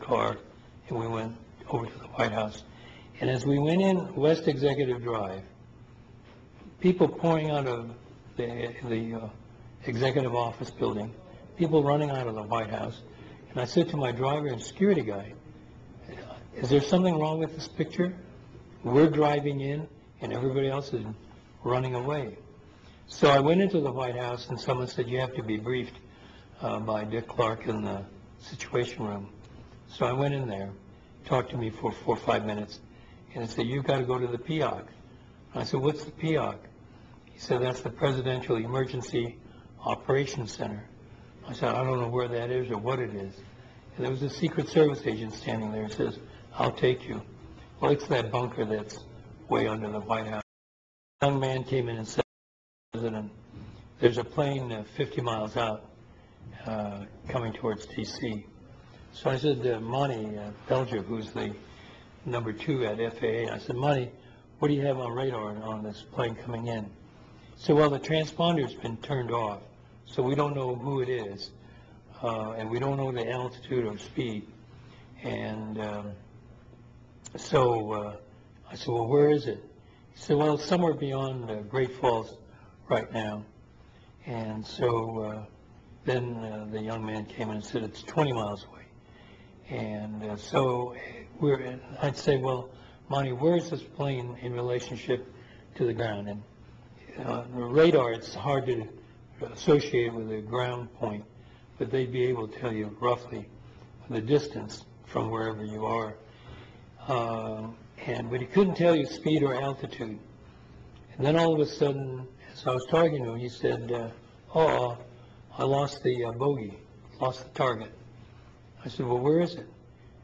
car, and we went over to the White House. And as we went in West Executive Drive, people pouring out of the executive office building, people running out of the White House. And I said to my driver and security guy, is there something wrong with this picture? We're driving in and everybody else is running away. So I went into the White House and someone said, you have to be briefed by Dick Clark in the Situation Room. So I went in there, talked to me for 4 or 5 minutes, and he said, you've got to go to the PIOC. I said, what's the PIOC? He said, that's the Presidential Emergency Operations Center. I said, I don't know where that is or what it is. And there was a Secret Service agent standing there and says, I'll take you. Well, it's that bunker that's way under the White House. A young man came in and said, President, there's a plane 50 miles out coming towards D.C. So I said, Monty Belger, who's the number 2 at FAA, I said, Monty, what do you have on radar on this plane coming in? He said, well, the transponder's been turned off, so we don't know who it is, and we don't know the altitude or speed. And so I said, well, where is it? He said, well, it's somewhere beyond Great Falls right now. And so then the young man came in and said, it's 20 miles away. And so I'd say, well, Monty, where is this plane in relationship to the ground? And radar, it's hard to associate with a ground point, but they'd be able to tell you roughly the distance from wherever you are. But he couldn't tell you speed or altitude. And then all of a sudden, as I was talking to him, he said, oh, I lost the bogey, lost the target. I said, well, where is it?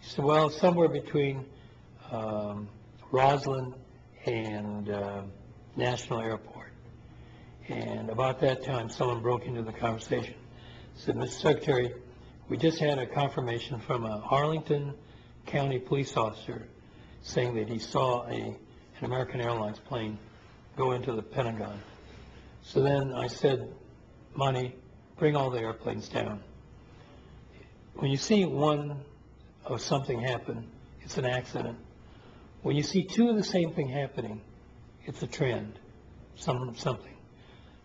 He said, well, somewhere between Roslyn and National Airport. And about that time, someone broke into the conversation. Said, Mr. Secretary, we just had a confirmation from a Arlington County police officer saying that he saw an American Airlines plane go into the Pentagon. So then I said, Monty, bring all the airplanes down. When you see one of something happen, it's an accident. When you see 2 of the same thing happening, it's a trend, something.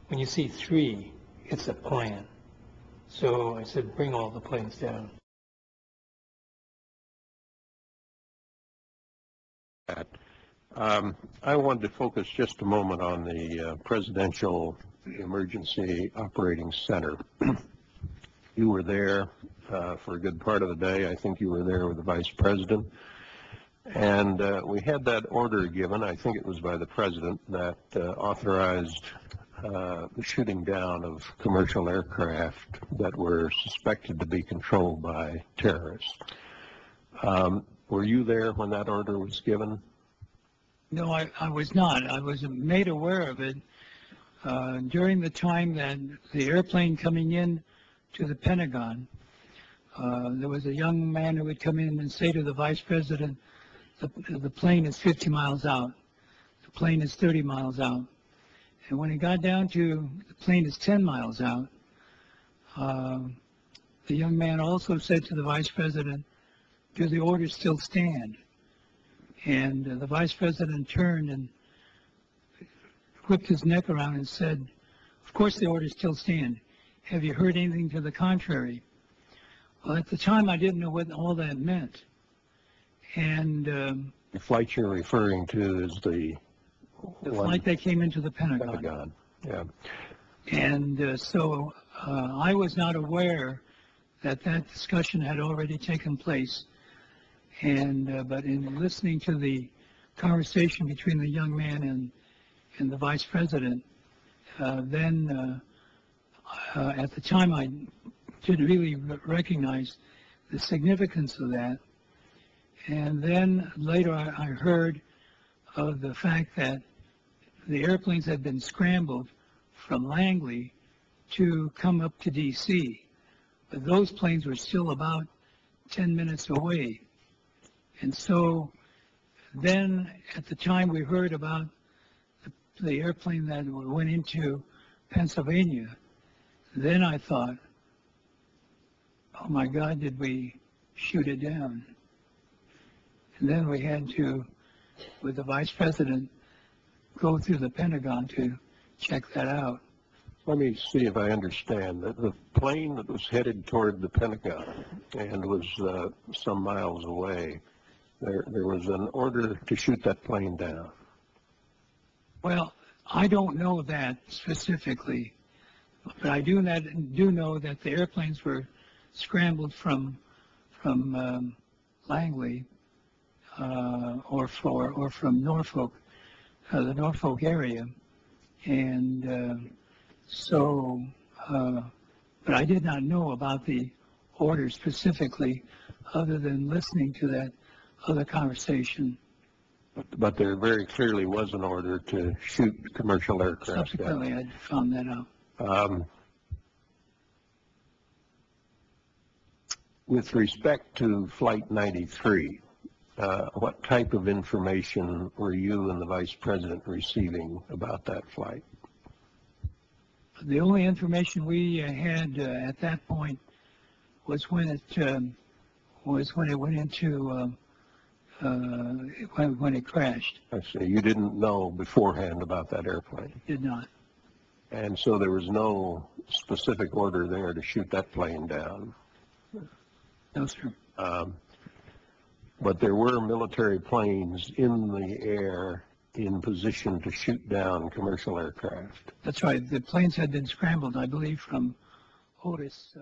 When you see 3, it's a plan. So I said, bring all the planes down. I wanted to focus just a moment on the Presidential Emergency Operating Center. You were there for a good part of the day. I think you were there with the Vice President. And we had that order given, I think it was by the President, that authorized the shooting down of commercial aircraft that were suspected to be controlled by terrorists. Were you there when that order was given? No, I was not. I was made aware of it during the time that the airplane coming in to the Pentagon. There was a young man who would come in and say to the Vice President, the plane is 50 miles out. The plane is 30 miles out. And when it got down to the plane is 10 miles out, the young man also said to the Vice President, do the orders still stand? And the Vice President turned and whipped his neck around and said, of course the orders still stand. Have you heard anything to the contrary? Well, at the time I didn't know what all that meant. And the flight you're referring to is the flight that came into the Pentagon. Yeah. And so I was not aware that that discussion had already taken place. And but in listening to the conversation between the young man and the Vice President, then at the time I didn't really recognize the significance of that. And then later I heard of the fact that the airplanes had been scrambled from Langley to come up to D.C. But those planes were still about 10 minutes away. And so then at the time we heard about the airplane that went into Pennsylvania, then I thought, oh my God, did we shoot it down. And then we had to, with the vice president, go through the Pentagon to check that out. Let me see if I understand. The plane that was headed toward the Pentagon and was some miles away, there was an order to shoot that plane down. Well, I don't know that specifically, but I do know that the airplanes were scrambled from Langley or from Norfolk, the Norfolk area, and but I did not know about the order specifically, other than listening to that other conversation. But there very clearly was an order to shoot commercial aircraft down. Subsequently, I found that out. With respect to Flight 93, what type of information were you and the Vice President receiving about that flight? The only information we had at that point was when it went into when it crashed. I see. You didn't know beforehand about that airplane. Did not. And so there was no specific order there to shoot that plane down. No, sir. But there were military planes in the air in position to shoot down commercial aircraft. That's right. The planes had been scrambled, I believe, from Otis.